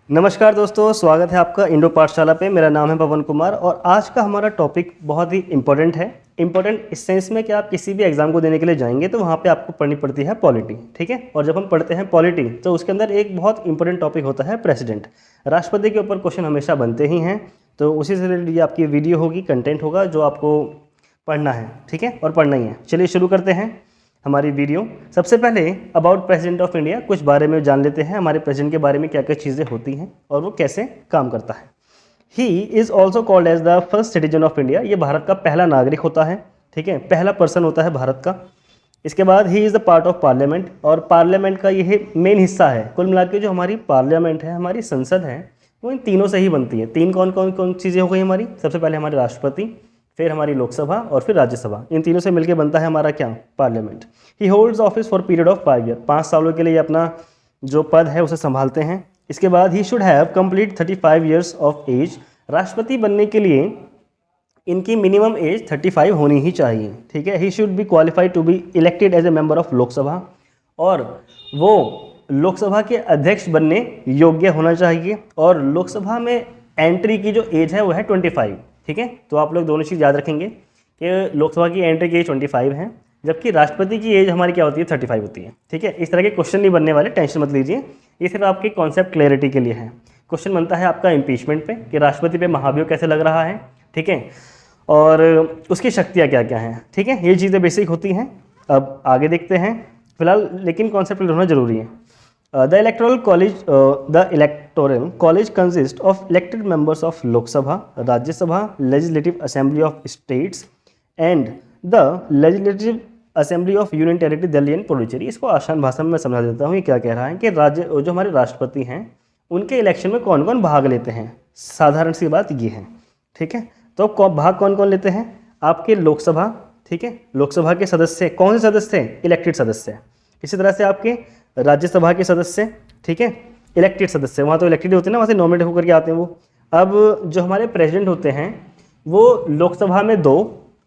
नमस्कार दोस्तों, स्वागत है आपका इंडो पाठशाला पे। मेरा नाम है पवन कुमार और आज का हमारा टॉपिक बहुत ही इम्पोर्टेंट है। इम्पोर्टेंट इस सेंस में कि आप किसी भी एग्जाम को देने के लिए जाएंगे तो वहाँ पे आपको पढ़नी पड़ती है पॉलिटी, ठीक है। और जब हम पढ़ते हैं पॉलिटी तो उसके अंदर एक बहुत इंपॉर्टेंट टॉपिक होता है प्रेसिडेंट। राष्ट्रपति के ऊपर क्वेश्चन हमेशा बनते ही हैं, तो उसी से रिलेटेड ये आपकी वीडियो होगी, कंटेंट होगा जो आपको पढ़ना है, ठीक है, और पढ़ना ही है। चलिए शुरू करते हैं हमारी वीडियो। सबसे पहले अबाउट प्रेसिडेंट ऑफ इंडिया कुछ बारे में जान लेते हैं, हमारे प्रेसिडेंट के बारे में क्या क्या चीज़ें होती हैं और वो कैसे काम करता है। He is also called as the first citizen of India. ये भारत का पहला नागरिक होता है, ठीक है, पहला पर्सन होता है भारत का। इसके बाद he is the part of parliament, और पार्लियामेंट का यह मेन हिस्सा है। कुल मिला के जो हमारी पार्लियामेंट है, हमारी संसद है, वो इन तीनों से ही बनती है। तीन कौन कौन कौन चीज़ें हो गई हमारी? सबसे पहले हमारे राष्ट्रपति, फिर हमारी लोकसभा और फिर राज्यसभा। इन तीनों से मिलकर बनता है हमारा क्या? Parliament. He holds office for period of 5 year. 5 सालों के लिए अपना जो पद है उसे संभालते हैं। इसके बाद he should have complete 35 years of age. राष्ट्रपति बनने के लिए इनकी मिनिमम एज 35 होनी ही चाहिए, ठीक है। He should be qualified to be elected as a member of Lok Sabha, और वो लोकसभा के अध्यक्ष बनने योग्य होना चाहिए। और लोकसभा में एंट्री की जो एज है वो है 25, ठीक है। तो आप लोग दोनों चीज़ याद रखेंगे कि लोकसभा की एंट्री की एज 25 है, जबकि राष्ट्रपति की एज हमारी क्या होती है? 35 होती है, ठीक है। इस तरह के क्वेश्चन नहीं बनने वाले, टेंशन मत लीजिए, ये सिर्फ आपकी कॉन्सेप्ट क्लैरिटी के लिए है। क्वेश्चन बनता है आपका इम्पीचमेंट पे कि राष्ट्रपति पे महाभियोग कैसे लग रहा है, ठीक है, और उसकी शक्तियाँ क्या क्या हैं, ठीक है। ये चीज़ें बेसिक होती हैं। अब आगे देखते हैं फिलहाल, लेकिन कॉन्सेप्ट क्लियर होना जरूरी है। The electoral college consists of elected members of Lok Sabha, Rajya Sabha, Legislative Assembly of States and the Legislative Assembly of Union Territory Delhi and Puducherry। इसको आसान भाषा में मैं समझा देता हूँ। ये क्या कह रहा है कि राज्य जो हमारे राष्ट्रपति हैं उनके इलेक्शन में कौन कौन भाग लेते हैं। साधारण सी बात ये है, ठीक है। तो भाग कौन कौन लेते हैं? आपके लोकसभा, ठीक है, लोकसभा के सदस्य कौन से सदस्य? इलेक्टेड सदस्य। इसी तरह से आपके राज्यसभा के सदस्य, ठीक है, इलेक्टेड सदस्य। वहाँ तो इलेक्टेड होते हैं ना, वहाँ से नॉमिनेट होकर के आते हैं वो। अब जो हमारे प्रेसिडेंट होते हैं वो लोकसभा में 2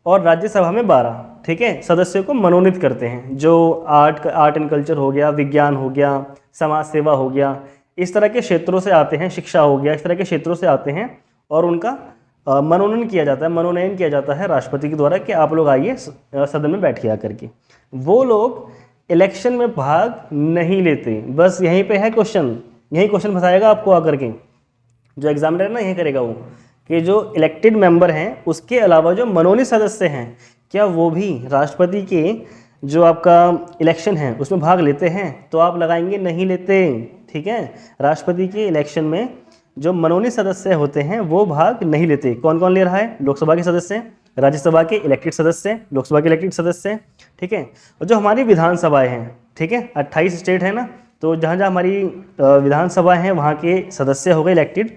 और राज्यसभा में 12, ठीक है, सदस्यों को मनोनीत करते हैं। जो आर्ट एंड कल्चर हो गया, विज्ञान हो गया, समाज सेवा हो गया, इस तरह के क्षेत्रों से आते हैं, शिक्षा हो गया, इस तरह के क्षेत्रों से आते हैं और उनका मनोनयन किया जाता है राष्ट्रपति के द्वारा कि आप लोग आइए सदन में बैठिए आकर के। वो लोग इलेक्शन में भाग नहीं लेते। बस यहीं पे है क्वेश्चन, यही क्वेश्चन फंसाएगा आपको आकर के। जो एग्जामिनर है ना, यही करेगा वो कि जो इलेक्टेड मेंबर हैं उसके अलावा जो मनोनीत सदस्य हैं, क्या वो भी राष्ट्रपति के जो आपका इलेक्शन है उसमें भाग लेते हैं? तो आप लगाएंगे नहीं लेते, ठीक है। राष्ट्रपति के इलेक्शन में जो मनोनीत सदस्य होते हैं वो भाग नहीं लेते। कौन कौन ले रहा है? लोकसभा के सदस्य, राज्यसभा के इलेक्टेड सदस्य, लोकसभा के इलेक्टेड सदस्य, ठीक है। और जो हमारी विधानसभाएं हैं, ठीक है, 28 स्टेट है ना, तो जहाँ जहाँ हमारी विधानसभा हैं वहाँ के सदस्य हो गए इलेक्टेड,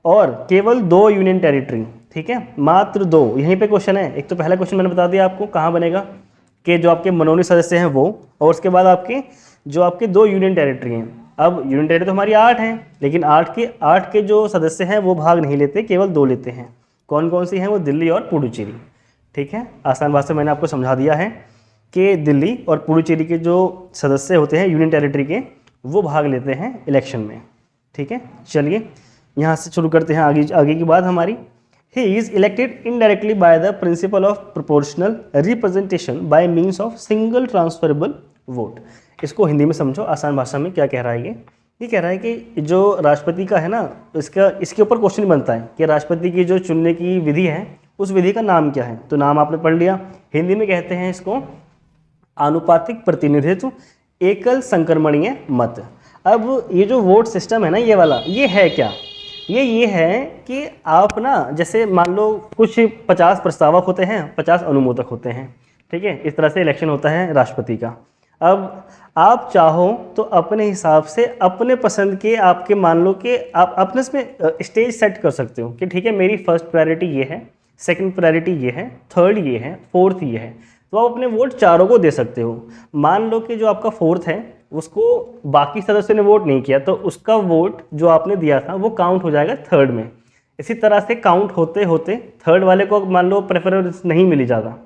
और केवल 2 यूनियन टेरिटरी, ठीक है, मात्र 2। यहीं पे क्वेश्चन है। एक तो पहला क्वेश्चन मैंने बता दिया आपको कहाँ बनेगा, कि जो आपके मनोनीत सदस्य हैं वो, और उसके बाद आपके 2 यूनियन टेरिटरी हैं। अब यूनियन टेरिटरी तो हमारी 8 हैं, लेकिन 8 के जो सदस्य हैं वो भाग नहीं लेते, केवल 2 लेते हैं। कौन कौन सी हैं वो? दिल्ली और पुडुचेरी, ठीक है। आसान भाषा में मैंने आपको समझा दिया है कि दिल्ली और पुडुचेरी के जो सदस्य होते हैं यूनियन टेरिटरी के, वो भाग लेते हैं इलेक्शन में, ठीक है। चलिए यहाँ से शुरू करते हैं आगे की बात हमारी। He is elected indirectly by the principal of proportional representation by means of single transferable vote. इसको हिंदी में समझो, आसान भाषा में क्या कह रहा है ये कह रहा है कि जो राष्ट्रपति का है ना, इसके ऊपर क्वेश्चन बनता है कि राष्ट्रपति की जो चुनने की विधि है उस विधि का नाम क्या है। तो नाम आपने पढ़ लिया। हिंदी में कहते हैं इसको आनुपातिक प्रतिनिधित्व, एकल संक्रमणीय मत। अब ये जो वोट सिस्टम है ना, ये वाला, ये है क्या? ये है कि आप ना, जैसे मान लो कुछ 50 प्रस्तावक होते हैं, 50 अनुमोदक होते हैं, ठीक है। इस तरह से इलेक्शन होता है राष्ट्रपति का। अब आप चाहो तो अपने हिसाब से, अपने पसंद के, आपके मान लो कि आप अपने इसमें स्टेज सेट कर सकते हो कि ठीक है, मेरी फर्स्ट प्रायोरिटी ये है, सेकंड प्रायोरिटी ये है, थर्ड ये है, फोर्थ ये है। तो आप अपने वोट चारों को दे सकते हो। मान लो कि जो आपका फोर्थ है उसको बाकी सदस्यों ने वोट नहीं किया, तो उसका वोट जो आपने दिया था वो काउंट हो जाएगा थर्ड में। इसी तरह से काउंट होते होते थर्ड वाले को मान लो प्रेफरेंस नहीं मिली ज़्यादा,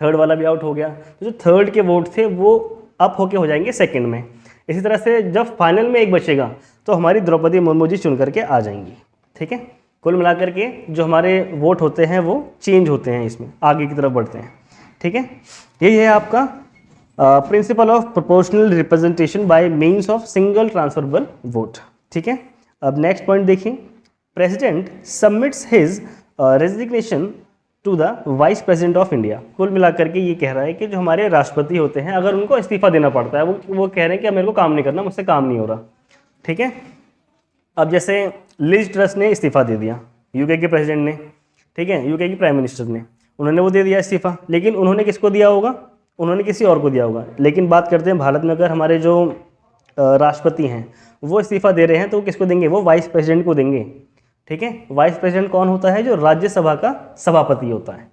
थर्ड वाला भी आउट हो गया, तो जो थर्ड के वोट थे वो अप होके हो जाएंगे सेकंड में। इसी तरह से जब फाइनल में एक बचेगा तो हमारी द्रौपदी मुर्मू जी चुन करके आ जाएंगी। ठीक है, कुल मिलाकर के जो हमारे वोट होते हैं वो चेंज होते हैं, इसमें आगे की तरफ बढ़ते हैं। ठीक है, यही है आपका principle of proportional representation by means of single transferable vote. ठीक है, अब नेक्स्ट पॉइंट देखिए, president submits his resignation to the vice president of India. कुल मिलाकर के ये कह रहा है कि जो हमारे राष्ट्रपति होते हैं अगर उनको इस्तीफा देना पड़ता है, वो कह रहे हैं कि अब मेरे को काम नहीं करना, मुझसे काम नहीं हो रहा। ठीक है, अब जैसे लिज ट्रस ने इस्तीफा दे दिया, यूके के प्रेसिडेंट ने, ठीक है, यूके की प्राइम मिनिस्टर ने, उन्होंने वो दे दिया इस्तीफा, लेकिन उन्होंने किसको दिया होगा, उन्होंने किसी और को दिया होगा। लेकिन बात करते हैं भारत में, अगर हमारे जो राष्ट्रपति हैं वो इस्तीफा दे रहे हैं तो वो किसको देंगे, वो वाइस प्रेसिडेंट को देंगे। ठीक है, वाइस प्रेसिडेंट कौन होता है, जो राज्यसभा का सभापति होता है।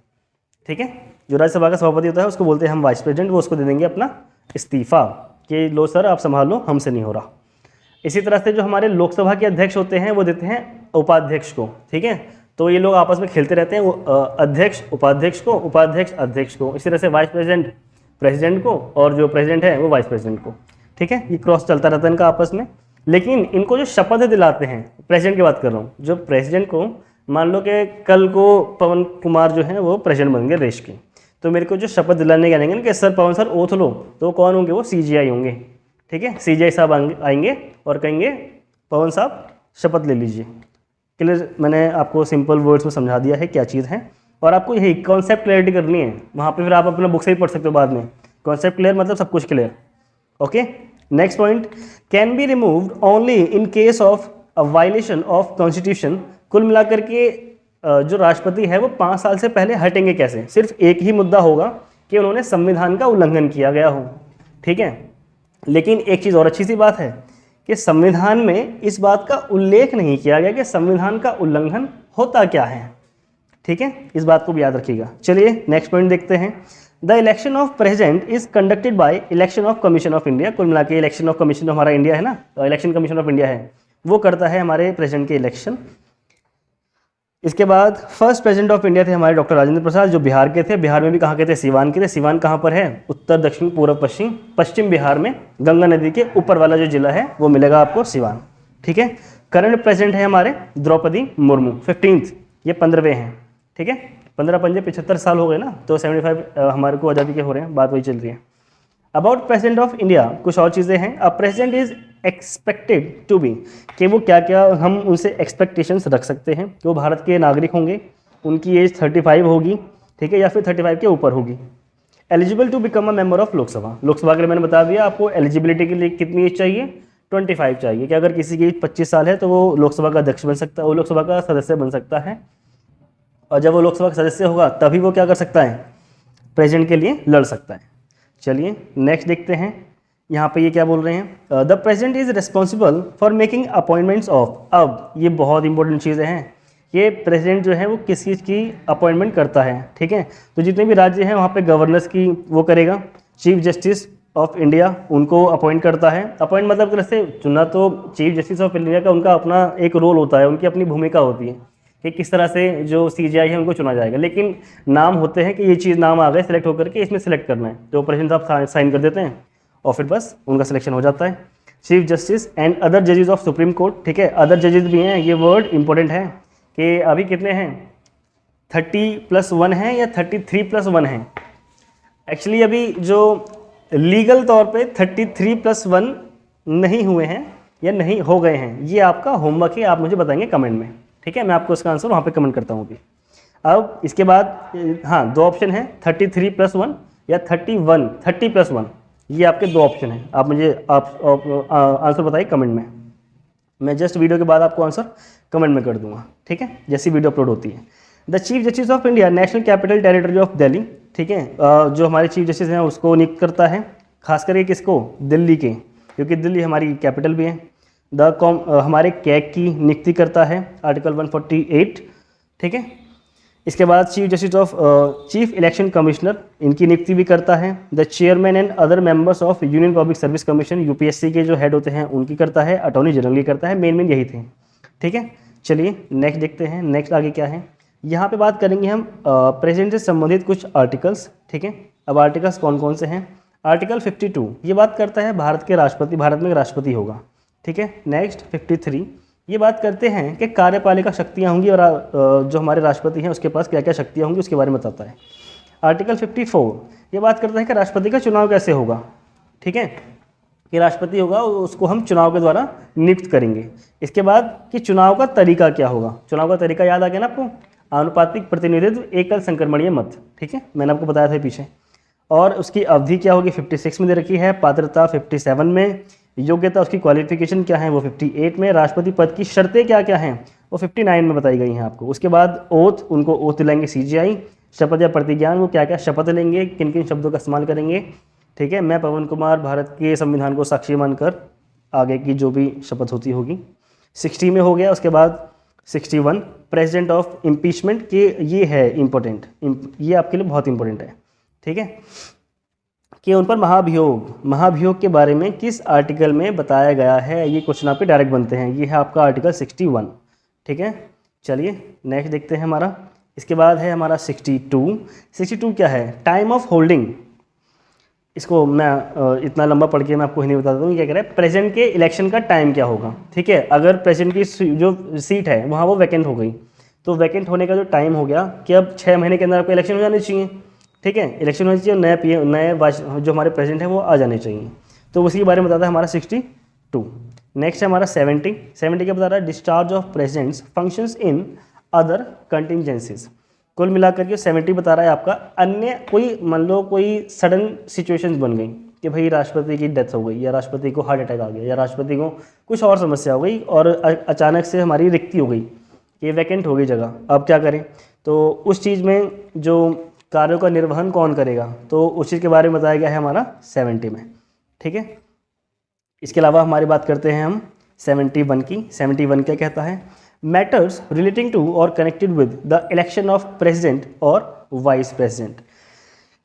ठीक है, जो राज्यसभा का सभापति होता है उसको बोलते हैं हम वाइस प्रेसिडेंट, वो उसको दे देंगे अपना इस्तीफा कि लो सर आप संभाल लो, हमसे नहीं हो रहा। इसी तरह से जो हमारे लोकसभा के अध्यक्ष होते हैं वो देते हैं उपाध्यक्ष को। ठीक है, तो ये लोग आपस में खेलते रहते हैं, वो अध्यक्ष उपाध्यक्ष को, उपाध्यक्ष अध्यक्ष को, इसी तरह से वाइस प्रेसिडेंट प्रेसिडेंट को, और जो प्रेसिडेंट है वो वाइस प्रेसिडेंट को। ठीक है, ये क्रॉस चलता रहता है इनका आपस में। लेकिन इनको जो शपथ दिलाते हैं, प्रेसिडेंट की बात कर रहा हूँ, जो प्रेसिडेंट को मान लो कि कल को पवन कुमार जो है वो प्रेसिडेंट बन गए देश के, तो मेरे को जो शपथ दिलाने के आएंगे ना कि सर पवन सर ओथ लो, तो कौन होंगे, वो CGI होंगे। ठीक है, CGI साहब आएंगे और कहेंगे पवन साहब शपथ ले लीजिए। क्लियर, मैंने आपको सिंपल वर्ड्स में समझा दिया है क्या चीज़ है, और आपको यही कॉन्सेप्ट क्लैरिटी करनी है, वहाँ पे फिर आप अपना बुक से ही पढ़ सकते हो बाद में। कॉन्सेप्ट क्लियर मतलब सब कुछ clear. Okay, next point, can be removed only in case of a violation of constitution. कुल मिलाकर के जो राष्ट्रपति है वो 5 साल से पहले हटेंगे कैसे, सिर्फ एक ही मुद्दा होगा कि उन्होंने संविधान का उल्लंघन किया गया हो। ठीक है, लेकिन एक चीज़ और अच्छी सी बात है कि संविधान में इस बात का उल्लेख नहीं किया गया कि संविधान का उल्लंघन होता क्या है। ठीक है, इस बात को भी याद रखिएगा। चलिए नेक्स्ट पॉइंट देखते हैं, the election of president is conducted by election of commission of India. कुल मिला के इलेक्शन ऑफ कमीशन हमारा इंडिया है ना, तो इलेक्शन कमीशन ऑफ इंडिया है, वो करता है हमारे प्रेसिडेंट के इलेक्शन। इसके बाद फर्स्ट प्रेसिडेंट ऑफ इंडिया थे हमारे डॉक्टर राजेंद्र प्रसाद, जो बिहार के थे। बिहार में भी कहाँ के थे, सिवान के थे। सिवान कहाँ पर है, उत्तर दक्षिण पूर्व पश्चिम, पश्चिम बिहार में गंगा नदी के ऊपर वाला जो जिला है वो मिलेगा आपको सिवान। ठीक है, करंट प्रेसिडेंट है हमारे द्रौपदी मुर्मू, 15th, ये 15वें हैं। ठीक है, 15 पंजे 75 साल हो गए ना, तो 75 हमारे को आज़ादी के हो रहे हैं, बात वही चल रही है। अबाउट प्रेसिडेंट ऑफ इंडिया कुछ और चीज़ें हैं। A president is expected to be, कि वो क्या क्या हम उनसे एक्सपेक्टेशंस रख सकते हैं कि वो भारत के नागरिक होंगे, उनकी एज 35 होगी, ठीक है, या फिर 35 के ऊपर होगी। Eligible to become a member of Lok Sabha. Lok Sabha के लिए मैंने बता दिया आपको एलिजिबिलिटी के लिए कितनी एज चाहिए, 25 चाहिए, कि अगर किसी की एज 25 साल है तो वो लोकसभा का अध्यक्ष बन सकता है, वो लोकसभा का सदस्य बन सकता है। और जब वो लोकसभा का सदस्य होगा तभी वो क्या कर सकता है, प्रेसिडेंट के लिए लड़ सकता है। चलिए नेक्स्ट देखते हैं, यहाँ पे ये क्या बोल रहे हैं, the president is responsible for making appointments of. अब ये बहुत इंपॉर्टेंट चीज़ें हैं, ये प्रेसिडेंट जो है वो किस चीज़ की अपॉइंटमेंट करता है। ठीक है, तो जितने भी राज्य हैं वहाँ पे गवर्नर्स की वो करेगा, चीफ जस्टिस ऑफ इंडिया उनको अपॉइंट करता है। अपॉइंट मतलब तरह से चुना, तो चीफ जस्टिस ऑफ इंडिया का उनका अपना एक रोल होता है, उनकी अपनी भूमिका होती है कि किस तरह से जो CGI है उनको चुना जाएगा। लेकिन नाम होते हैं कि ये चीज़ नाम आ गए सिलेक्ट होकर के, इसमें सेलेक्ट करना है, तो प्रेसिडेंट साहब साइन कर देते हैं और फिर बस उनका सिलेक्शन हो जाता है। चीफ जस्टिस एंड अदर जजेस ऑफ सुप्रीम कोर्ट। ठीक है, अदर जजेस भी हैं, ये वर्ड इंपॉर्टेंट है कि अभी कितने हैं, 30+1 हैं या 33+1 हैं। एक्चुअली अभी जो लीगल तौर पे 33+1 नहीं हुए हैं या नहीं हो गए हैं, ये आपका होमवर्क है, आप मुझे बताएंगे कमेंट में। ठीक है, मैं आपको इसका आंसर वहाँ पे कमेंट करता हूँ अभी। अब इसके बाद हाँ, 2 ऑप्शन हैं, 33+1 या 30+1, ये आपके 2 ऑप्शन हैं। आप मुझे आंसर बताइए कमेंट में, मैं जस्ट वीडियो के बाद आपको आंसर कमेंट में कर दूंगा। ठीक है, जैसी वीडियो अपलोड होती है। The chief justice of India national capital territory of Delhi. ठीक है, जो हमारे चीफ जस्टिस हैं उसको नियुक्त करता है, खास करके किसको, दिल्ली के, क्योंकि दिल्ली हमारी कैपिटल भी है। हमारे कैग की नियुक्ति करता है आर्टिकल 148। ठीक है, इसके बाद chief justice of chief election commissioner, इनकी नियुक्ति भी करता है। The chairman and other members of union public service commission, UPSC के जो हेड होते हैं उनकी करता है। अटॉर्नी जनरल की करता है, मेन यही थे। ठीक है, चलिए नेक्स्ट देखते हैं, नेक्स्ट आगे क्या है। यहाँ पे बात करेंगे हम प्रेसिडेंट से संबंधित कुछ आर्टिकल्स। ठीक है, अब आर्टिकल्स कौन कौन से हैं, आर्टिकल 52 ये बात करता है भारत के राष्ट्रपति, भारत में राष्ट्रपति होगा, ठीक है। नेक्स्ट 53 ये बात करते हैं कि कार्यपालिका शक्तियाँ होंगी और जो हमारे राष्ट्रपति हैं उसके पास क्या क्या शक्तियाँ होंगी उसके बारे में बताता है। आर्टिकल 54 ये बात करता है कि राष्ट्रपति का चुनाव कैसे होगा, ठीक है, कि राष्ट्रपति होगा उसको हम चुनाव के द्वारा नियुक्त करेंगे। इसके बाद कि चुनाव का तरीका क्या होगा, चुनाव का तरीका याद आ गया ना आपको, आनुपातिक प्रतिनिधित्व, एकल संक्रमणीय मत, ठीक है, मैंने आपको बताया था पीछे। और उसकी अवधि क्या होगी 56 में दे रखी है, पात्रता 57 में, योग्यता उसकी क्वालिफिकेशन क्या है वो 58 में, राष्ट्रपति पद की शर्तें क्या क्या हैं वो 59 में बताई गई हैं आपको। उसके बाद ओथ, उनको ओथ दिलाएंगे CGI, शपथ या प्रतिज्ञान, वो क्या क्या शपथ लेंगे, किन किन शब्दों का इस्तेमाल करेंगे, ठीक है। मैं पवन कुमार भारत के संविधान को साक्षी मानकर, आगे की जो भी शपथ होती होगी। 60 में हो गया। उसके बाद 61 प्रेसिडेंट ऑफ इम्पीचमेंट, के ये है इम्पोर्टेंट, ये आपके लिए बहुत इंपॉर्टेंट है, ठीक है, कि उन पर महाभियोग के बारे में किस आर्टिकल में बताया गया है। ये क्वेश्चन आपके डायरेक्ट बनते हैं। ये है आपका आर्टिकल 61, ठीक है। चलिए नेक्स्ट देखते हैं हमारा। इसके बाद है हमारा 62 क्या है, टाइम ऑफ होल्डिंग। इसको मैं इतना लंबा पढ़ के मैं आपको नहीं बता देता हूँ। क्या कह रहा है, प्रेसिडेंट के इलेक्शन का टाइम क्या होगा, ठीक है। अगर प्रेसिडेंट की जो सीट है वहाँ वो वैकेंट हो गई, तो वैकेंट होने का जो टाइम हो गया कि अब 6 महीने के अंदर आपको इलेक्शन हो जाने चाहिए, ठीक है, इलेक्शन होनी चाहिए, नए जो हमारे प्रेसिडेंट हैं वो आ जाने चाहिए। तो उसी के बारे में बताता है हमारा 62। नेक्स्ट है हमारा 70 क्या बता रहा है, discharge of president's functions in other contingencies. कुल मिलाकर के 70 बता रहा है आपका अन्य कोई, मान लो कोई सडन सिचुएशंस बन गई कि भाई राष्ट्रपति की डेथ हो गई, या राष्ट्रपति को हार्ट अटैक आ गया, या राष्ट्रपति को कुछ और समस्या हो गई और अचानक से हमारी रिक्ति हो गई, ये वैकेंट हो गई जगह, अब क्या करें। तो उस चीज़ में जो कार्यों का निर्वहन कौन करेगा, तो उस चीज़ के बारे में बताया गया है हमारा 70 में, ठीक है। इसके अलावा हमारी बात करते हैं हम 71 की। 71 क्या कहता है, मैटर्स रिलेटिंग टू और connected with the election of president और वाइस प्रेसिडेंट।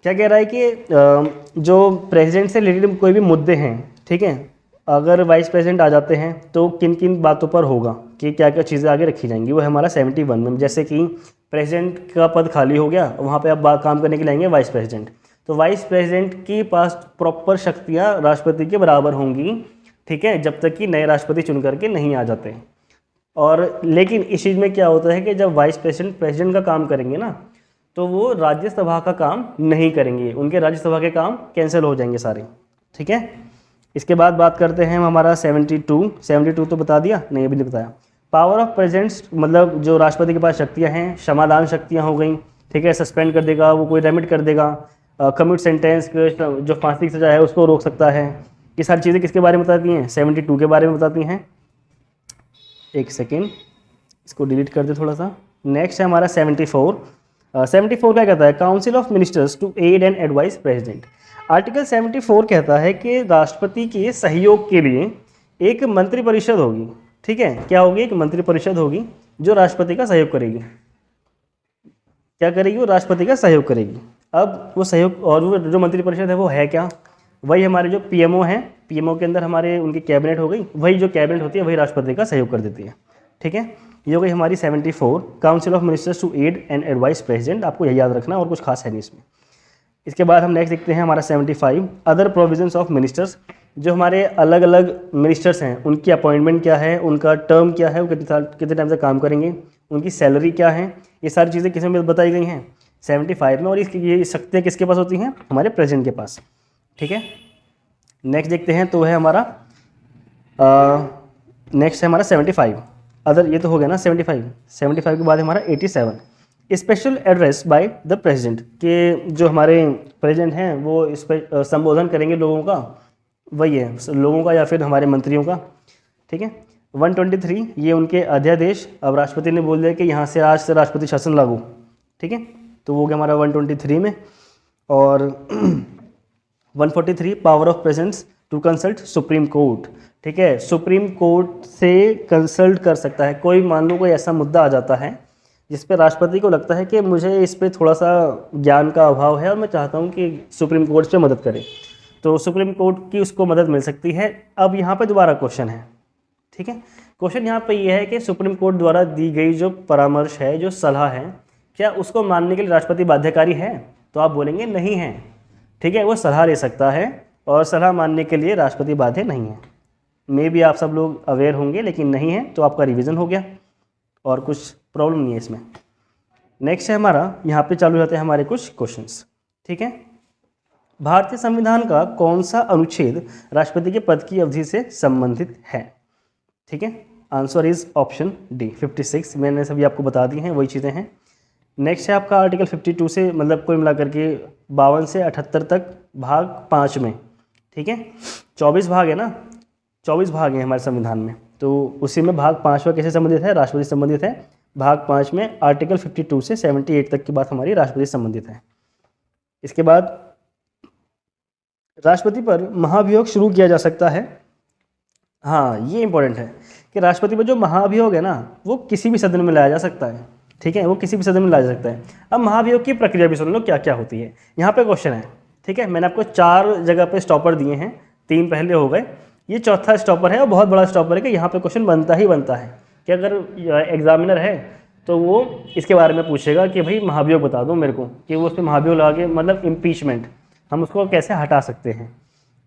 क्या कह रहा है कि जो प्रेसिडेंट से रिलेटेड कोई भी मुद्दे हैं, ठीक है, अगर वाइस प्रेसिडेंट आ जाते हैं तो किन किन बातों पर होगा, कि क्या क्या चीज़ें आगे रखी जाएंगी, वो है हमारा 71 में। जैसे कि प्रेसिडेंट का पद खाली हो गया, वहाँ पे अब काम करने के लिए आएंगे वाइस प्रेसिडेंट, तो वाइस प्रेसिडेंट के पास प्रॉपर शक्तियाँ राष्ट्रपति के बराबर होंगी, ठीक है, जब तक कि नए राष्ट्रपति चुन करके नहीं आ जाते। और लेकिन इस चीज़ में क्या होता है कि जब वाइस प्रेसिडेंट का काम करेंगे ना, तो वो राज्यसभा का काम नहीं करेंगे, उनके राज्यसभा के काम कैंसिल हो जाएंगे सारे, ठीक है। इसके बाद बात करते हैं हम हमारा 72 तो बता दिया, नहीं अभी नहीं बताया। पावर ऑफ प्रेसिडेंट्स, मतलब जो राष्ट्रपति के पास शक्तियां हैं, क्षमादान शक्तियां हो गई, ठीक है, सस्पेंड कर देगा, वो कोई रेमिट कर देगा, कम्यूट सेंटेंस, जो फांसी की सजा है उसको रोक सकता है। ये सारी चीज़ें किसके बारे में बताती हैं, 72 के बारे में बताती हैं। एक सेकेंड, इसको डिलीट कर दे थोड़ा सा। नेक्स्ट है हमारा 74 क्या कहता है, council of ministers to aid and advise president. Article 74 कहता है कि राष्ट्रपति के सहयोग के लिए एक मंत्रिपरिषद होगी, ठीक है, क्या होगी, एक मंत्रिपरिषद होगी जो राष्ट्रपति का सहयोग करेगी। क्या करेगी, वो राष्ट्रपति का सहयोग करेगी। अब वो सहयोग, और वो जो मंत्रिपरिषद है वो है क्या, वही हमारे जो PMO हैं, PMO के अंदर हमारे उनकी कैबिनेट हो गई, वही जो कैबिनेट होती है वही राष्ट्रपति का सहयोग कर देती है, ठीक है। ये हो गई हमारी 74, council of ministers to aid and advise president, आपको यही याद रखना, और कुछ खास है नहीं इसमें। इसके बाद हम नेक्स्ट देखते हैं हमारा 75, अदर प्रोविजंस ऑफ मिनिस्टर्स। जो हमारे अलग अलग मिनिस्टर्स हैं उनकी अपॉइंटमेंट क्या है, उनका टर्म क्या है, वो कितने टाइम से काम करेंगे, उनकी सैलरी क्या है, ये सारी चीज़ें किस में बताई गई हैं, 75 में। और इसकी ये शक्तियाँ किसके पास होती हैं, हमारे प्रेसिडेंट के पास, ठीक है। नेक्स्ट देखते हैं, तो है हमारा नेक्स्ट है हमारा 75 अदर, ये तो हो गया ना 75 के बाद हमारा 87, special address by the president, के जो हमारे प्रेसिडेंट हैं वो इस पर संबोधन करेंगे लोगों का, वही है लोगों का या फिर हमारे मंत्रियों का, ठीक है। 123 ये उनके अध्यादेश, अब राष्ट्रपति ने बोल दिया कि यहाँ से आज से राष्ट्रपति शासन लागू, ठीक है, तो वो गया हमारा 123 में। और 143 power of president's to consult supreme court, ठीक है, सुप्रीम कोर्ट से कंसल्ट कर सकता है। कोई मान लो कोई ऐसा मुद्दा आ जाता है जिस पे राष्ट्रपति को लगता है कि मुझे इस पे थोड़ा सा ज्ञान का अभाव है और मैं चाहता हूँ कि सुप्रीम कोर्ट पे मदद करे, तो सुप्रीम कोर्ट की उसको मदद मिल सकती है। अब यहाँ पे दोबारा क्वेश्चन है, ठीक है, क्वेश्चन यहाँ पे ये है कि सुप्रीम कोर्ट द्वारा दी गई जो परामर्श है, जो सलाह है, क्या उसको मानने के लिए राष्ट्रपति बाध्यकारी है, तो आप बोलेंगे नहीं है। ठीक है, वो सलाह ले सकता है और सलाह मानने के लिए राष्ट्रपति बाध्य नहीं है। मे भी आप सब लोग अवेयर होंगे, लेकिन नहीं है तो आपका रिवीजन हो गया और कुछ प्रॉब्लम नहीं है इसमें। नेक्स्ट है हमारा, यहाँ पे चालू रहते हैं हमारे कुछ क्वेश्चंस। ठीक है, भारतीय संविधान का कौन सा अनुच्छेद राष्ट्रपति के पद की अवधि से संबंधित है? ठीक है, आंसर इज ऑप्शन डी 56। मैंने सभी आपको बता दी हैं, वही चीज़ें हैं। नेक्स्ट है आपका आर्टिकल 52 से, मतलब कुल मिलाकर के 52 से 78 तक भाग 5 में। ठीक है, 24 भाग है ना, 24 भाग हैं हमारे संविधान में, तो उसी में भाग 5वां कैसे संबंधित है? राष्ट्रपति से संबंधित है। भाग 5 में आर्टिकल 52 से 78 तक की बात हमारी राष्ट्रपति से संबंधित है। इसके बाद राष्ट्रपति पर महाभियोग शुरू किया जा सकता है। हाँ, ये इंपॉर्टेंट है कि राष्ट्रपति पर जो महाभियोग है ना, वो किसी भी सदन में लाया जा सकता है। ठीक है, वो किसी भी सदन में लाया जा सकता है। अब महाभियोग की प्रक्रिया भी सुन लो क्या क्या होती है। यहाँ पे क्वेश्चन है, ठीक है, मैंने आपको 4 जगह पे स्टॉपर दिए हैं, 3 पहले हो गए, ये चौथा स्टॉपर है और बहुत बड़ा स्टॉपर है कि यहाँ पे क्वेश्चन बनता ही बनता है कि अगर एग्जामिनर है तो वो इसके बारे में पूछेगा कि भाई महाभियोग बता दो मेरे को, कि वो उस पर महाभियोग लगा के, मतलब इम्पीचमेंट, हम उसको कैसे हटा सकते हैं।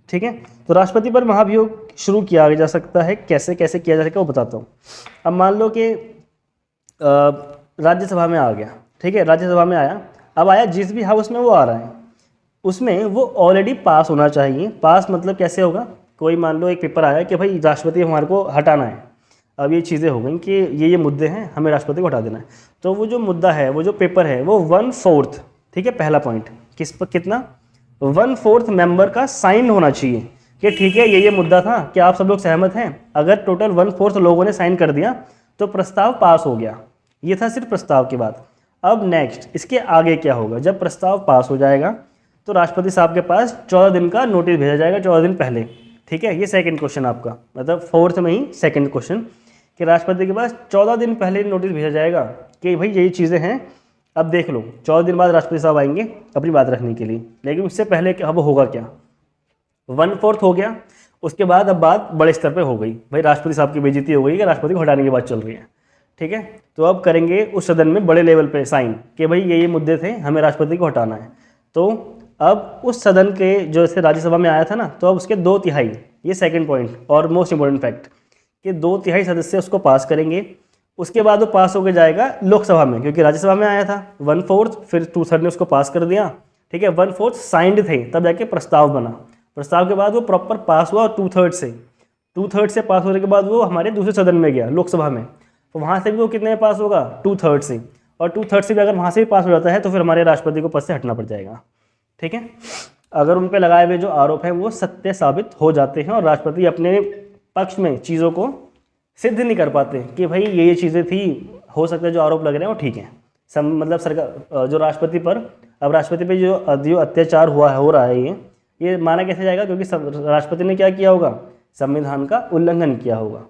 ठीक है, तो राष्ट्रपति पर महाभियोग शुरू किया जा सकता है, कैसे कैसे किया जा सकता है वो बताता हूँ। अब मान लो कि राज्यसभा में आ गया, ठीक है, राज्यसभा में आया, अब आया जिस भी हाउस में वो आ रहा है उसमें वो ऑलरेडी पास होना चाहिए। पास मतलब कैसे होगा? कोई मान लो एक पेपर आया कि भाई राष्ट्रपति हमारे को हटाना है, अब ये चीज़ें हो गई कि ये मुद्दे हैं, हमें राष्ट्रपति को हटा देना है, तो वो जो मुद्दा है, वो जो पेपर है, वो 1/4, ठीक है, पहला पॉइंट किस पर, कितना 1/4 मेंबर का साइन होना चाहिए कि ठीक है ये मुद्दा था, क्या आप सब लोग सहमत हैं? अगर टोटल 1/4 लोगों ने साइन कर दिया तो प्रस्ताव पास हो गया। ये था सिर्फ प्रस्ताव की बात। अब नेक्स्ट इसके आगे क्या होगा? जब प्रस्ताव पास हो जाएगा तो राष्ट्रपति साहब के पास 14 दिन का नोटिस भेजा जाएगा, 14 दिन पहले। ठीक है, ये सेकंड क्वेश्चन आपका, मतलब 4th में ही सेकंड क्वेश्चन, कि राष्ट्रपति के पास 14 दिन पहले नोटिस भेजा जाएगा कि भाई यही चीज़ें हैं, अब देख लो। 14 दिन बाद राष्ट्रपति साहब आएंगे अपनी बात रखने के लिए, लेकिन उससे पहले अब होगा क्या? 1/4 हो गया, उसके बाद अब बात बड़े स्तर पे हो गई, भाई राष्ट्रपति साहब की बेइज्जती हो गई कि राष्ट्रपति को हटाने की बात चल रही है। ठीक है, तो अब करेंगे उस सदन में बड़े लेवल पे साइन कि भाई ये मुद्दे थे, हमें राष्ट्रपति को हटाना है। तो अब उस सदन के जो जैसे राज्यसभा में आया था ना, तो अब उसके 2/3, ये सेकंड पॉइंट और मोस्ट इंपॉर्टेंट फैक्ट, कि 2/3 सदस्य उसको पास करेंगे। उसके बाद वो पास होकर जाएगा लोकसभा में, क्योंकि राज्यसभा में आया था 1/4, फिर 2/3 ने उसको पास कर दिया। ठीक है, 1/4 साइंड थे, तब जाके प्रस्ताव बना। प्रस्ताव के बाद वो प्रॉपर पास हुआ, और 2/3 से पास होने के बाद वो हमारे दूसरे सदन में गया, लोकसभा में, तो वहाँ से भी वो कितने में पास होगा? 2/3 से, और 2/3 से भी अगर वहाँ से भी पास हो जाता है तो फिर हमारे राष्ट्रपति को पद से हटना पड़ जाएगा। ठीक है, अगर उन पर लगाए हुए जो आरोप हैं वो सत्य साबित हो जाते हैं और राष्ट्रपति अपने पक्ष में चीज़ों को सिद्ध नहीं कर पाते कि भाई ये चीज़ें थी, हो सकता है जो आरोप लग रहे हैं वो ठीक है, मतलब सरकार जो राष्ट्रपति पर, अब राष्ट्रपति पे जो अत्याचार हो रहा है, ये माना कैसे जाएगा? क्योंकि राष्ट्रपति ने क्या किया होगा? संविधान का उल्लंघन किया होगा।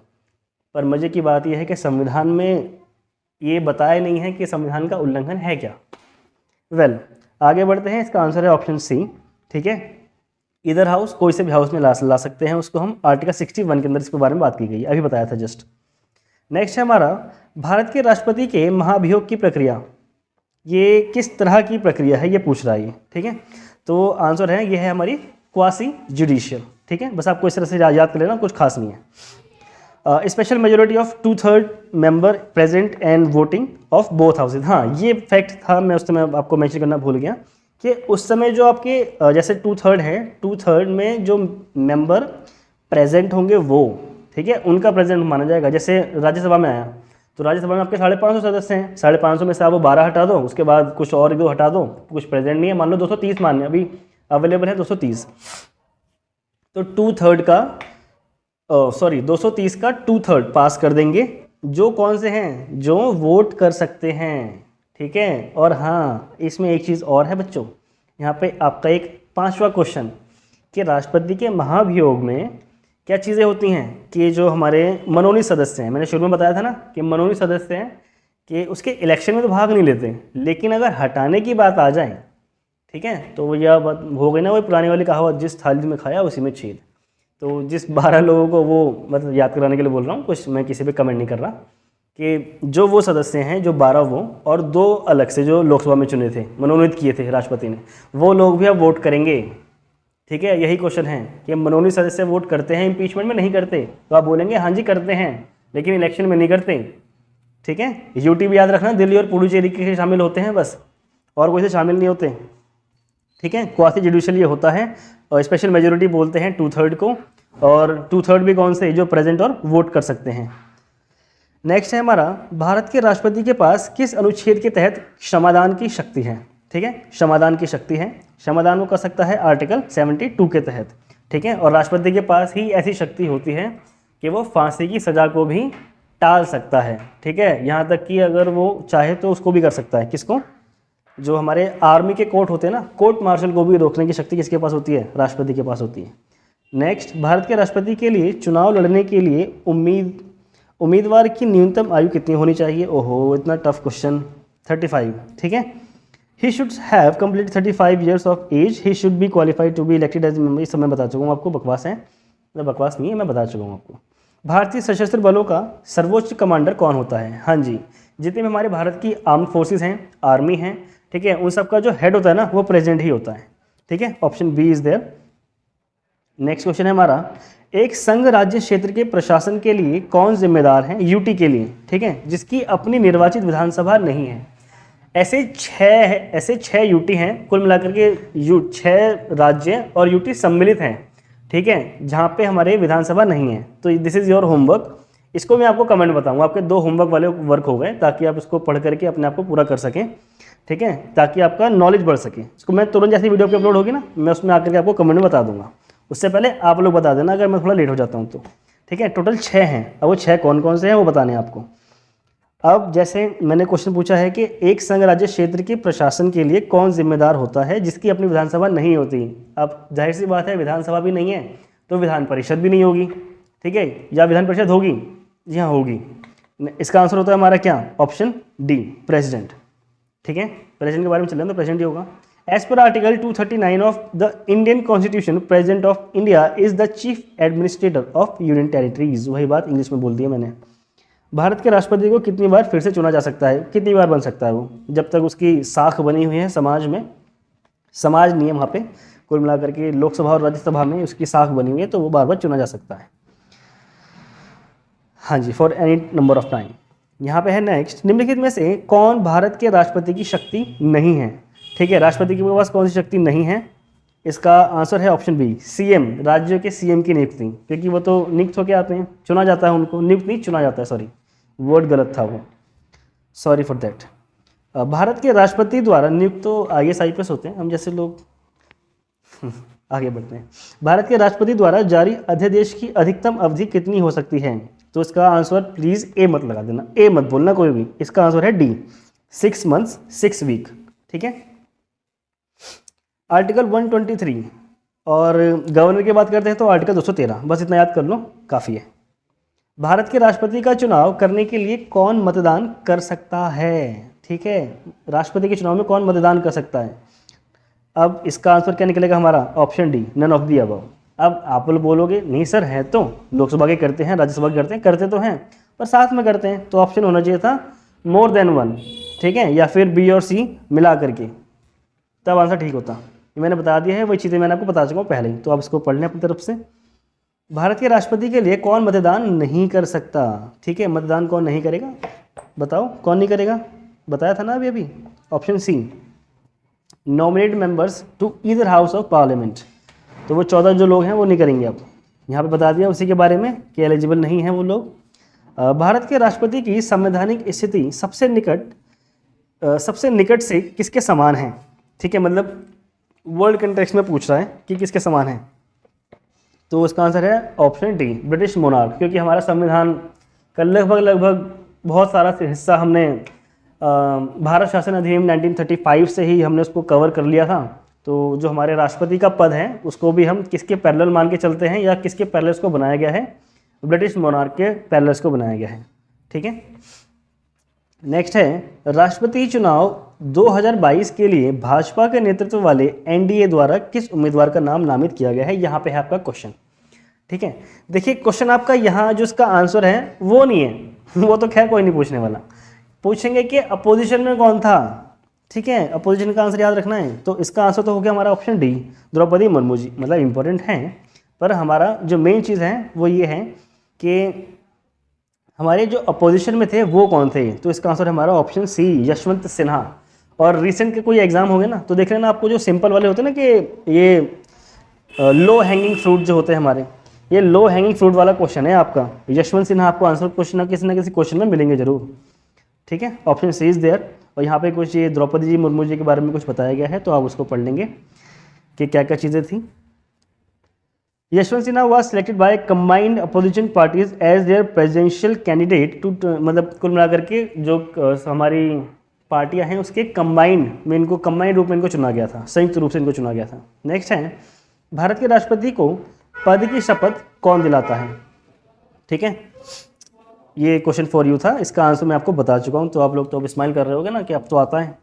पर मज़े की बात यह है कि संविधान में ये बताया नहीं है कि संविधान का उल्लंघन है क्या। वेल, आगे बढ़ते हैं। इसका आंसर है ऑप्शन सी। ठीक है, इधर हाउस, कोई से भी हाउस में ला सकते हैं उसको हम। आर्टिकल 61 के अंदर इसके बारे में बात की गई, अभी बताया था जस्ट। नेक्स्ट है हमारा, भारत के राष्ट्रपति के महाभियोग की प्रक्रिया, ये किस तरह की प्रक्रिया है, ये पूछ रहा है ये। ठीक है, तो आंसर है, ये है हमारी क्वासी जुडिशियल। ठीक है, बस आपको इस तरह से याद कर लेना, कुछ खास नहीं है। Special majority of 2/3 member present and voting of both houses. हाँ, ये फैक्ट था, मैं उस समय आपको मेंशन करना भूल गया कि उस समय जो आपके जैसे 2/3 है, 2/3 में जो मेंबर प्रेजेंट होंगे वो, ठीक है, उनका प्रेजेंट माना जाएगा। जैसे राज्यसभा में आया तो राज्यसभा में आपके 550 सदस्य हैं, 550 में से आप वो 12 हटा दो, उसके बाद कुछ और 2 हटा दो, कुछ प्रेजेंट नहीं है, मान लो 230 मान लें, अभी अवेलेबल है 230, तो 2/3 का 230 का 2/3 पास कर देंगे, जो कौन से हैं? जो वोट कर सकते हैं। ठीक है, और हाँ, इसमें एक चीज़ और है बच्चों, यहाँ पे आपका एक 5वां क्वेश्चन कि राष्ट्रपति के महाभियोग में क्या चीज़ें होती हैं कि जो हमारे मनोनीत सदस्य हैं, मैंने शुरू में बताया था ना कि मनोनीत सदस्य हैं कि उसके इलेक्शन में तो भाग नहीं लेते, लेकिन अगर हटाने की बात आ जाए, ठीक है, तो यह बात हो गई ना, वही पुरानी वाली कहावत, जिस थाली में खाया उसी में छेद। तो जिस 12 लोगों को वो, मतलब याद कराने के लिए बोल रहा हूँ, कुछ मैं किसी पे कमेंट नहीं कर रहा, कि जो वो सदस्य हैं, जो 12 वो और 2 अलग से जो लोकसभा में चुने थे, मनोनीत किए थे राष्ट्रपति ने, वो लोग भी अब वोट करेंगे। ठीक है, यही क्वेश्चन है कि मनोनीत सदस्य वोट करते हैं इम्पीचमेंट में, नहीं करते? तो आप बोलेंगे हाँ जी करते हैं, लेकिन इलेक्शन में नहीं करते। ठीक है, यूटी भी याद रखना, दिल्ली और पुडुचेरी के शामिल होते हैं बस, और कोई से शामिल नहीं होते। ठीक है, क्वासी जुडिशियल ये होता है, और स्पेशल मेजोरिटी बोलते हैं 2/3 को, और 2/3 भी कौन से, जो प्रेजेंट और वोट कर सकते हैं। नेक्स्ट है हमारा, भारत के राष्ट्रपति के पास किस अनुच्छेद के तहत क्षमादान की शक्ति है? ठीक है, क्षमादान की शक्ति है, क्षमादान वो कर सकता है आर्टिकल 72 के तहत। ठीक है, और राष्ट्रपति के पास ही ऐसी शक्ति होती है कि वो फांसी की सज़ा को भी टाल सकता है। ठीक है, यहाँ तक कि अगर वो चाहे तो उसको भी कर सकता है। किसको? जो हमारे आर्मी के कोर्ट होते हैं ना, कोर्ट मार्शल को भी रोकने की शक्ति किसके पास होती है? राष्ट्रपति के पास होती है। नेक्स्ट, भारत के राष्ट्रपति के लिए चुनाव लड़ने के लिए उम्मीदवार की न्यूनतम आयु कितनी होनी चाहिए? ओहो, इतना टफ क्वेश्चन। 35। ठीक है, he should have complete 35 years of age, he should be qualified to be elected as member. इस समय बता चुका हूँ आपको, बकवास है, बकवास नहीं है, मैं बता चुका हूँ आपको। भारतीय सशस्त्र बलों का सर्वोच्च कमांडर कौन होता है? हाँ जी, जितने भी हमारे भारत की आर्म्ड फोर्सेस हैं, आर्मी हैं, ठीक है, उन सबका जो हेड होता है ना, वो प्रेसिडेंट ही होता है। ठीक है, option B is there. Next question है हमारा, एक संघ राज्य क्षेत्र के प्रशासन के लिए कौन जिम्मेदार है? यूटी के लिए। ठीक है, जिसकी अपनी निर्वाचित विधानसभा नहीं है। ऐसे 6 यूटी हैं, कुल मिलाकर के 6 राज्य और यूटी सम्मिलित हैं। ठीक है, जहाँ पे हमारे विधानसभा नहीं है। तो दिस इज़ योर होमवर्क। इसको मैं आपको कमेंट बताऊंगा, आपके 2 होमवर्क वाले वर्क हो गए, ताकि आप इसको पढ़ करके अपने आप को पूरा कर सकें। ठीक है, ताकि आपका नॉलेज बढ़ सके। इसको मैं तुरंत जैसे वीडियो पे अपलोड होगी ना, मैं उसमें आकर के आपको कमेंट में बता दूंगा। उससे पहले आप लोग बता देना अगर मैं थोड़ा लेट हो जाता हूँ तो। ठीक है, टोटल 6 हैं। अब वो 6 कौन कौन से हैं वो बताने हैं आपको। अब जैसे मैंने क्वेश्चन पूछा है कि एक संघ राज्य क्षेत्र के प्रशासन के लिए कौन जिम्मेदार होता है जिसकी अपनी विधानसभा नहीं होती? अब जाहिर सी बात है, विधानसभा भी नहीं है तो विधान परिषद भी नहीं होगी। ठीक है, या विधान परिषद होगी? जी हाँ, होगी। इसका आंसर होता है हमारा क्या? Option D, president. ठीक है, प्रेसिडेंट के बारे में चल रहे हैं तो प्रेसिडेंट ही होगा। As per article 239 of the Indian constitution, president of India is the chief administrator of union territories. वही बात इंग्लिश में बोल दी है मैंने। भारत के राष्ट्रपति को कितनी बार फिर से चुना जा सकता है? कितनी बार बन सकता है वो? जब तक उसकी साख बनी हुई है समाज में, समाज नियम वहाँ पे कुल मिलाकर के लोकसभा और राज्यसभा में उसकी साख बनी हुई है, तो वो बार बार चुना जा सकता है। हाँ जी, for any number of time. यहाँ पे है नेक्स्ट, निम्नलिखित में से कौन भारत के राष्ट्रपति की शक्ति नहीं है? ठीक है, राष्ट्रपति के पास कौन सी शक्ति नहीं है? इसका आंसर है ऑप्शन बी, सीएम। राज्यों के सीएम की नियुक्ति, क्योंकि वो तो नियुक्त होकर आते हैं, चुना जाता है उनको, नियुक्त नहीं चुना जाता है, सॉरी वर्ड गलत था वो, सॉरी फॉर दैट। भारत के राष्ट्रपति द्वारा नियुक्त तो IAS IPS होते हैं, हम जैसे लोग आगे बढ़ते हैं। भारत के राष्ट्रपति द्वारा जारी अध्यादेश की अधिकतम अवधि कितनी हो सकती है? तो इसका आंसर प्लीज़ ए मत लगा देना, ए मत बोलना कोई भी। इसका आंसर है डी, 6 मंथ्स 6 वीक। ठीक है, आर्टिकल 123 और गवर्नर की बात करते हैं तो आर्टिकल 213, बस इतना याद कर लो, काफ़ी है। भारत के राष्ट्रपति का चुनाव करने के लिए कौन मतदान कर सकता है? ठीक है, राष्ट्रपति के चुनाव में कौन मतदान कर सकता है? अब इसका आंसर क्या निकलेगा हमारा? Option D, none of the above. अब आप लोग बोलोगे नहीं सर, है तो लोकसभा के करते हैं, राज्यसभा के करते हैं, करते तो हैं पर साथ में करते हैं, तो ऑप्शन होना चाहिए था मोर देन 1। ठीक है, या फिर बी और सी मिला करके, तब आंसर ठीक होता। मैंने बता दिया है, वही चीज़ें मैंने आपको बता चुका हूँ पहले ही, तो आप इसको पढ़ लें अपनी तरफ से। भारत के राष्ट्रपति के लिए कौन मतदान नहीं कर सकता? ठीक है, मतदान कौन नहीं करेगा बताओ, कौन नहीं करेगा? बताया था ना अभी। Option C, nominated members to either house of parliament. तो वो 14 जो लोग हैं वो नहीं करेंगे। अब यहाँ पे बता दिया उसी के बारे में कि एलिजिबल नहीं है वो लोग। भारत के राष्ट्रपति की संवैधानिक स्थिति सबसे निकट से किसके समान है? ठीक है, मतलब वर्ल्ड कंटेक्स्ट में पूछ रहा है कि किसके समान है, तो उसका आंसर है ऑप्शन डी, ब्रिटिश मोनार्क। क्योंकि हमारा संविधान का लगभग बहुत सारा हिस्सा हमने भारत शासन अधिनियम 1935 से ही हमने उसको कवर कर लिया था। तो जो हमारे राष्ट्रपति का पद है उसको भी हम किसके पैरेलल मान के चलते हैं, या किसके पैरेलल्स को बनाया गया है? ब्रिटिश मोनार्क के पैरेलल्स को बनाया गया है। ठीक है, नेक्स्ट है, राष्ट्रपति चुनाव 2022 के लिए भाजपा के नेतृत्व वाले NDA द्वारा किस उम्मीदवार का नाम नामित किया गया है? यहाँ पे है आपका क्वेश्चन। ठीक है, देखिए क्वेश्चन आपका यहाँ जो इसका आंसर है वो नहीं है, वो तो खैर कोई नहीं पूछने वाला। पूछेंगे कि अपोजिशन में कौन था, ठीक है, अपोजिशन का आंसर याद रखना है। तो इसका आंसर तो हो गया हमारा ऑप्शन डी, द्रौपदी मुर्मू जी। मतलब इंपॉर्टेंट हैं, पर हमारा जो मेन चीज़ है वो ये है कि हमारे जो अपोजिशन में थे वो कौन थे। तो इसका आंसर हमारा ऑप्शन सी, यशवंत सिन्हा। और रिसेंट के कोई एग्जाम होंगे ना तो देख लेना, आपको जो सिंपल वाले होते हैं ना कि ये लो हैंगिंग फ्रूट जो होते हैं हमारे, ये लो हैंगिंग फ्रूट वाला क्वेश्चन है आपका। यशवंत सिन्हा आपको आंसर क्वेश्चन ना किसी क्वेश्चन में मिलेंगे जरूर, ठीक है। Option C is there. और यहाँ पे कुछ ये द्रौपदी जी मुर्मू जी के बारे में कुछ बताया गया है, तो आप उसको पढ़ लेंगे कि क्या क्या चीज़ें थी। Yashwant Sinha was selected by combined opposition parties as their presidential candidate too, मतलब कुल मिलाकर के जो हमारी पार्टियां हैं उसके कंबाइंड में इनको, कंबाइंड रूप में इनको चुना गया था, संयुक्त रूप से इनको चुना गया था। नेक्स्ट है, भारत के राष्ट्रपति को पद की शपथ कौन दिलाता है, ठीक है। ये क्वेश्चन फॉर यू था, इसका आंसर मैं आपको बता चुका हूँ, तो आप लोग तो अब स्माइल कर रहे होगे ना कि अब तो आता है।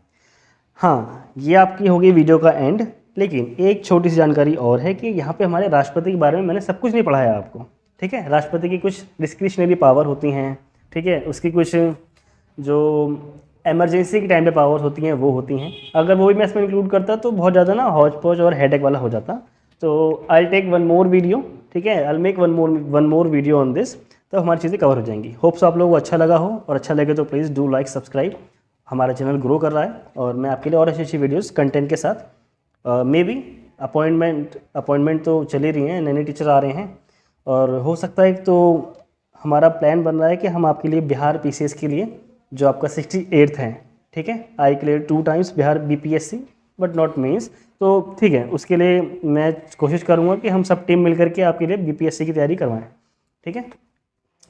हाँ, ये आपकी होगी वीडियो का एंड। लेकिन एक छोटी सी जानकारी और है कि यहाँ पे हमारे राष्ट्रपति के बारे में मैंने सब कुछ नहीं पढ़ाया आपको, ठीक है। राष्ट्रपति की कुछ डिस्क्रिशनरी पावर होती हैं, ठीक है, उसकी कुछ जो इमरजेंसी के टाइम पे पावर होती हैं वो होती हैं। अगर वो भी मैं इसमें इंक्लूड करता तो बहुत ज़्यादा ना हौच पौच और हेडेक वाला हो जाता। तो I take one more video, ठीक है, I make one more video on this, तो हमारी चीज़ें कवर हो जाएंगी। होप्स आप लोगों को अच्छा लगा हो, और अच्छा लगे तो प्लीज़ डू लाइक सब्सक्राइब। हमारा चैनल ग्रो कर रहा है और मैं आपके लिए और अच्छी अच्छी वीडियोस कंटेंट के साथ मे बी अपॉइंटमेंट तो चल ही रही हैं, नए नए टीचर आ रहे हैं, और हो सकता है तो हमारा प्लान बन रहा है कि हम आपके लिए बिहार पीसीएस के लिए जो आपका 68th है, ठीक है, I clear 2 times Bihar BPSC but not mains, तो ठीक है, उसके लिए मैं कोशिश करूँगा कि हम सब टीम मिल करके आपके लिए बीपीएससी की तैयारी करवाएं, ठीक है।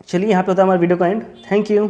चलिए, यहाँ पे होता है हमारा वीडियो का एंड। Thank you.